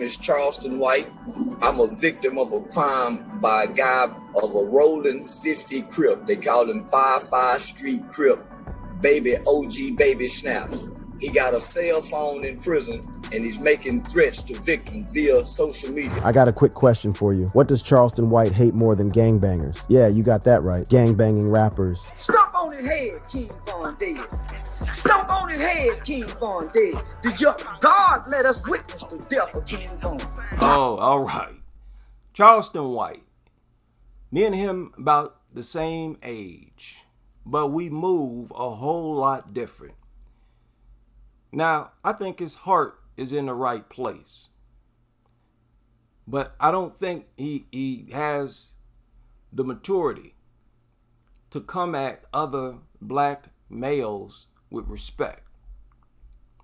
is Charleston White. I'm a victim of a crime by a guy of a rolling 50 Crip. They call him 55 Street Crip, baby OG baby snaps. He got a cell phone in prison and he's making threats to victims via social media. I got a quick question for you. What does Charleston White hate more than gangbangers? Yeah, you got that right. Gangbanging rappers. Stomp on his head, King Von dead. Stomp on his head, King Von dead. Did your God let us witness the death of King Von? Oh, all right. Charleston White. Me and him about the same age, but we move a whole lot different. Now, I think his heart is in the right place, but I don't think he has the maturity to come at other black males with respect.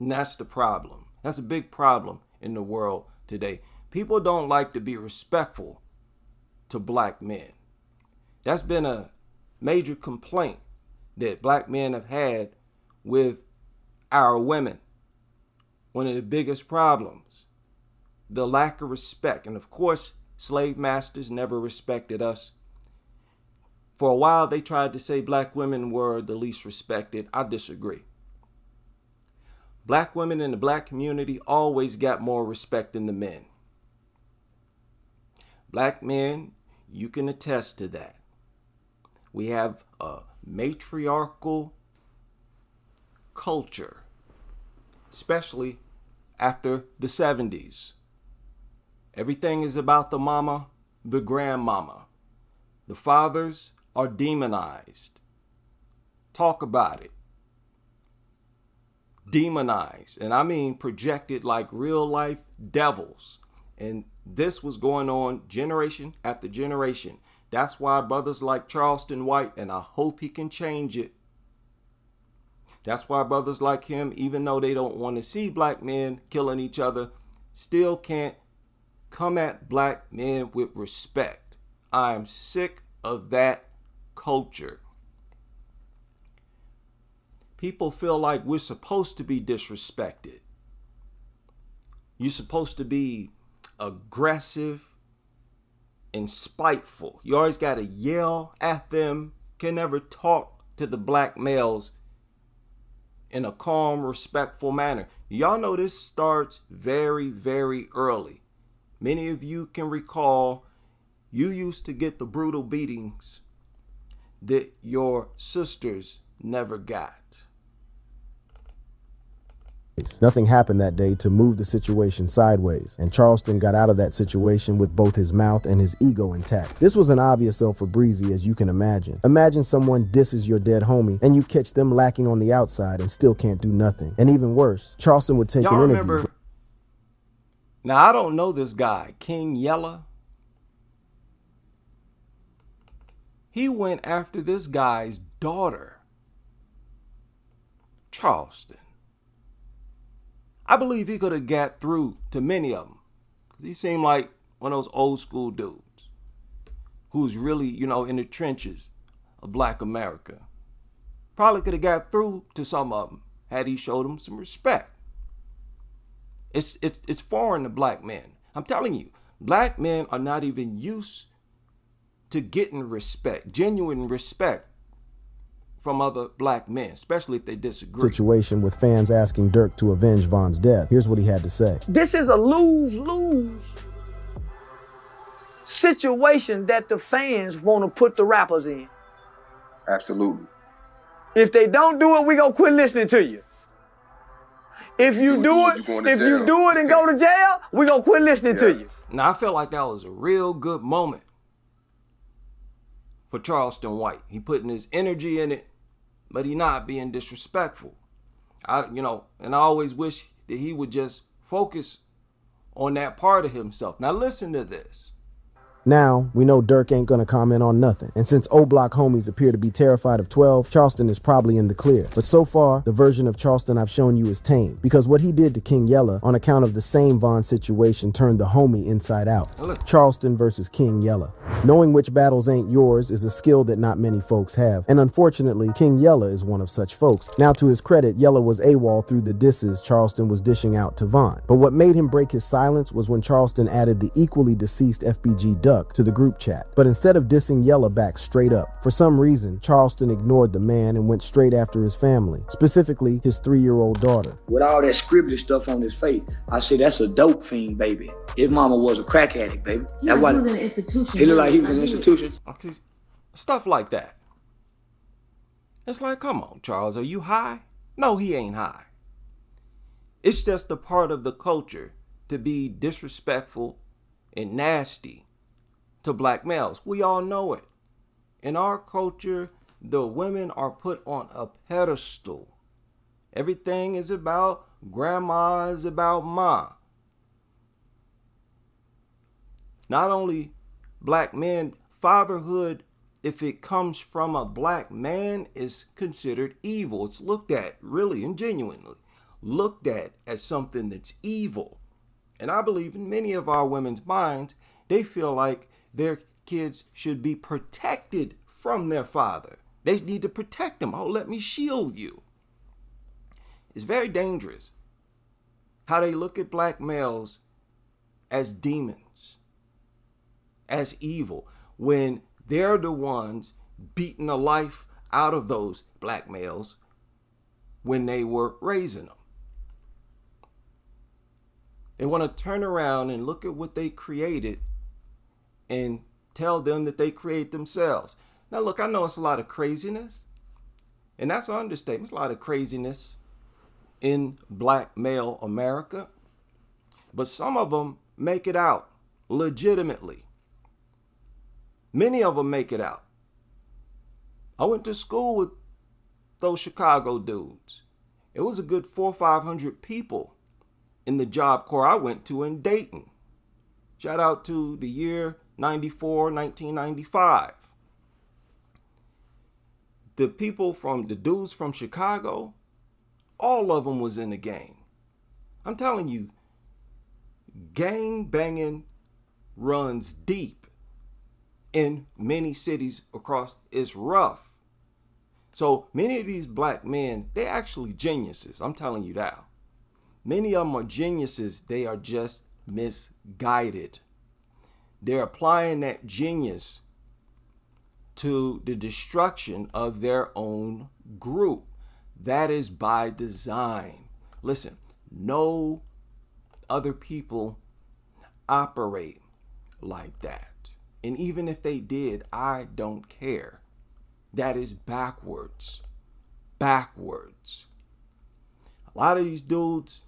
And that's the problem. That's a big problem in the world today. People don't like to be respectful to black men. That's been a major complaint that black men have had with our women. One of the biggest problems, the lack of respect. And of course, slave masters never respected us. For a while, they tried to say black women were the least respected. I disagree. Black women in the black community always got more respect than the men. Black men, you can attest to that. We have a matriarchal culture, especially after the 70s. Everything is about the mama, the grandmama. The fathers are demonized. Talk about it. Demonized. And I mean projected like real life devils. And this was going on generation after generation. That's why brothers like Charleston White, and I hope he can change it. That's why brothers like him, even though they don't want to see black men killing each other, still can't come at black men with respect. I am sick of that culture. People feel like we're supposed to be disrespected. You're supposed to be aggressive and spiteful. You always got to yell at them. Can never talk to the black males in a calm, respectful manner. Y'all know this starts very, very early. Many of you can recall you used to get the brutal beatings that your sisters never got. Nothing happened that day to move the situation sideways, and Charleston got out of that situation with both his mouth and his ego intact. This was an obvious L for Breezy, as you can imagine. Imagine someone disses your dead homie, and you catch them lacking on the outside and still can't do nothing. And even worse, Charleston would take an interview. Remember, now I don't know this guy, King Yella. He went after this guy's daughter, Charleston. I believe he could have got through to many of them. He seemed like one of those old school dudes who's really, in the trenches of black America. Probably could have got through to some of them had he showed them some respect. It's foreign to black men. I'm telling you, black men are not even used to getting respect, genuine respect from other black men, especially if they disagree. Situation with fans asking Dirk to avenge Von's death. Here's what he had to say. This is a lose-lose situation that the fans want to put the rappers in. Absolutely. If they don't do it, we gonna quit listening to you. If you do it and go to jail, we gonna quit listening to you. Now, I felt like that was a real good moment for Charleston White. He putting his energy in it, but he not being disrespectful. And I always wish that he would just focus on that part of himself. Now listen to this. Now, we know Dirk ain't gonna comment on nothing. And since O-Block homies appear to be terrified of 12, Charleston is probably in the clear. But so far, the version of Charleston I've shown you is tame. Because what he did to King Yella on account of the same Von situation turned the homie inside out. Charleston versus King Yella. Knowing which battles ain't yours is a skill that not many folks have, and unfortunately, King Yella is one of such folks. Now, to his credit, Yella was AWOL through the disses Charleston was dishing out to Vaughn. But what made him break his silence was when Charleston added the equally deceased FBG Duck to the group chat. But instead of dissing Yella back straight up, for some reason, Charleston ignored the man and went straight after his family, specifically his 3-year-old daughter. With all that scribbly stuff on his face, I said, that's a dope fiend, baby. His mama was a crack addict, baby. Yeah, he was in an institution. He looked like he was in an institution. Stuff like that. It's like, come on, Charles, are you high? No, he ain't high. It's just a part of the culture to be disrespectful and nasty to black males. We all know it. In our culture, the women are put on a pedestal. Everything is about grandma, is about ma. Not only black men, fatherhood, if it comes from a black man, is considered evil. It's looked at really and genuinely looked at as something that's evil. And I believe in many of our women's minds, they feel like their kids should be protected from their father. They need to protect them. Oh, let me shield you. It's very dangerous how they look at black males as demons, as evil, when they're the ones beating the life out of those black males when they were raising them. They want to turn around and look at what they created and tell them that they create themselves. Now, look, I know it's a lot of craziness, and that's an understatement. It's a lot of craziness in black male America, but some of them make it out legitimately. Many of them make it out. I went to school with those Chicago dudes. It was a good 400 or 500 people in the Job Corps I went to in Dayton. Shout out to the year 1995. The people from the dudes from Chicago, all of them was in the gang. I'm telling you, gang banging runs deep in many cities across. It's rough. So many of these black men, they're actually geniuses. I'm telling you that. Many of them are geniuses. They are just misguided. They're applying that genius to the destruction of their own group. That is by design. Listen, no other people operate like that. And even if they did, I don't care. That is backwards. Backwards. A lot of these dudes,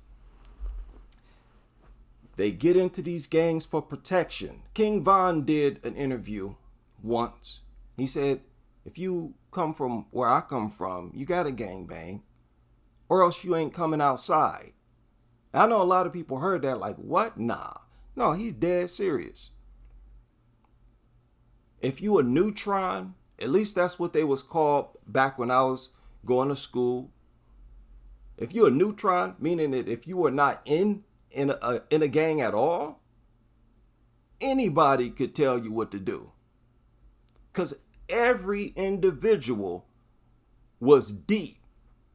they get into these gangs for protection. King Von did an interview once. He said, if you come from where I come from, you got to gangbang, or else you ain't coming outside. I know a lot of people heard that like, what? Nah. No, he's dead serious. If you a neutron, at least that's what they was called back when I was going to school. If you're a neutron, meaning that if you were not in a gang at all, anybody could tell you what to do. Because every individual was deep.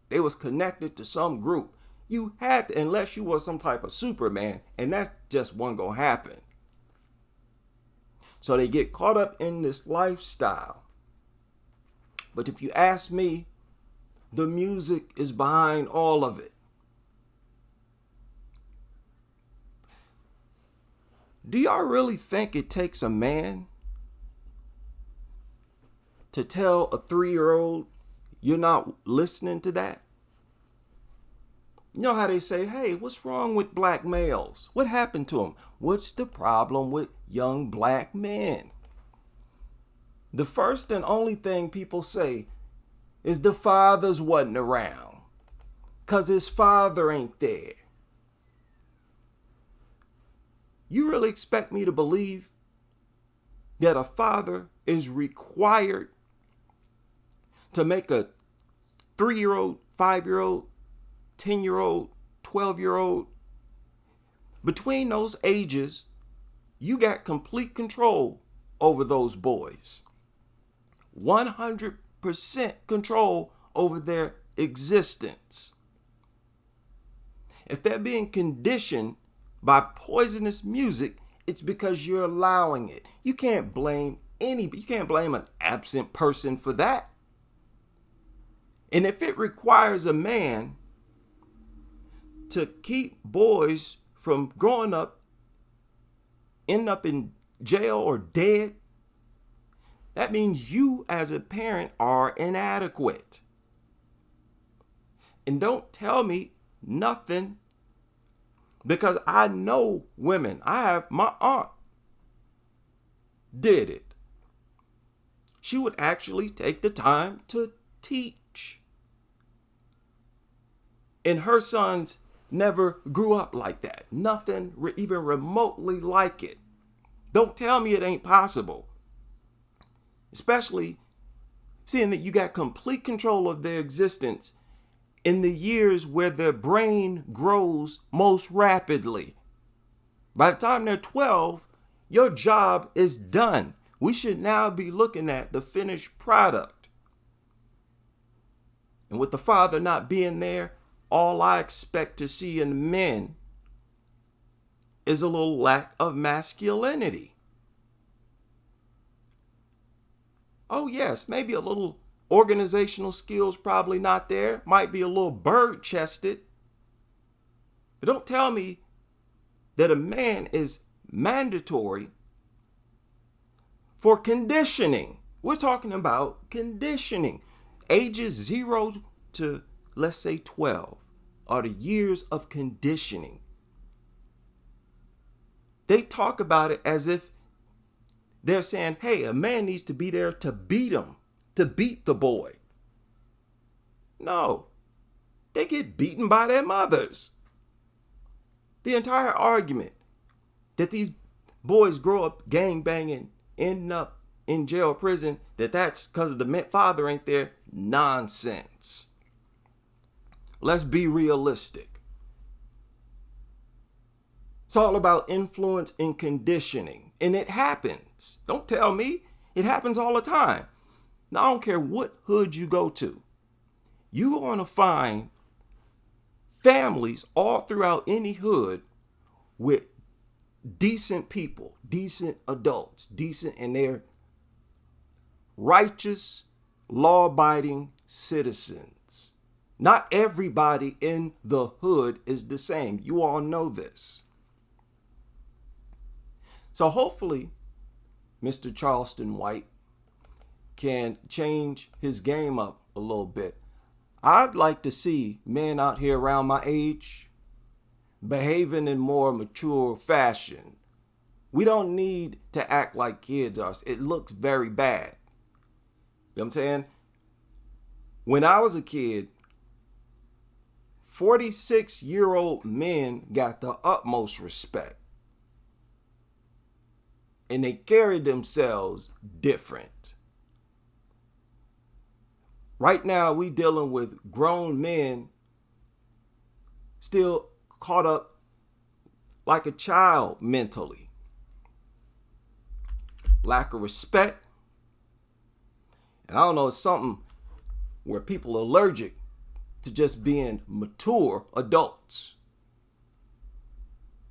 They was connected to some group. You had to, unless you were some type of Superman, and that just wasn't going to happen. So they get caught up in this lifestyle. But if you ask me, the music is behind all of it. Do y'all really think it takes a man to tell a 3-year-old you're not listening to that? You know how they say, hey, what's wrong with black males? What happened to them? What's the problem with young black men? The first and only thing people say is the fathers wasn't around because his father ain't there. You really expect me to believe that a father is required to make a 3-year-old, 5-year-old, 10-year-old, 12-year-old, between those ages, you got complete control over those boys. 100% control over their existence. If they're being conditioned by poisonous music, it's because you're allowing it. You can't blame an absent person for that. And if it requires a man to keep boys from growing up, end up in jail or dead, that means you as a parent are inadequate. And don't tell me nothing, because I know women. My aunt did it. She would actually take the time to teach. And her sons never grew up like that. Nothing even remotely like it. Don't tell me it ain't possible. Especially seeing that you got complete control of their existence in the years where their brain grows most rapidly. By the time they're 12, your job is done. We should now be looking at the finished product. And with the father not being there, all I expect to see in men is a little lack of masculinity. Oh yes, maybe a little organizational skills probably not there. Might be a little bird-chested. But don't tell me that a man is mandatory for conditioning. We're talking about conditioning. Ages 0 to, let's say, 12 are the years of conditioning. They talk about it as if they're saying, hey, a man needs to be there to beat him, to beat the boy. No, they get beaten by their mothers. The entire argument that these boys grow up gang banging, ending up in jail or prison, that's because the father ain't there, nonsense. Let's be realistic. It's all about influence and conditioning, and it happens. Don't tell me. It happens all the time. Now, I don't care what hood you go to. You're going to find families all throughout any hood with decent people, decent adults, and they're righteous, law-abiding citizens. Not everybody in the hood is the same. You all know this. So hopefully, Mr. Charleston White can change his game up a little bit. I'd like to see men out here around my age behaving in more mature fashion. We don't need to act like kids are. It looks very bad. You know what I'm saying? When I was a kid, 46-year-old men got the utmost respect. And they carried themselves different. Right now, we dealing with grown men still caught up like a child mentally. Lack of respect. And I don't know, it's something where people are allergic to just being mature adults.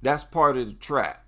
That's part of the trap.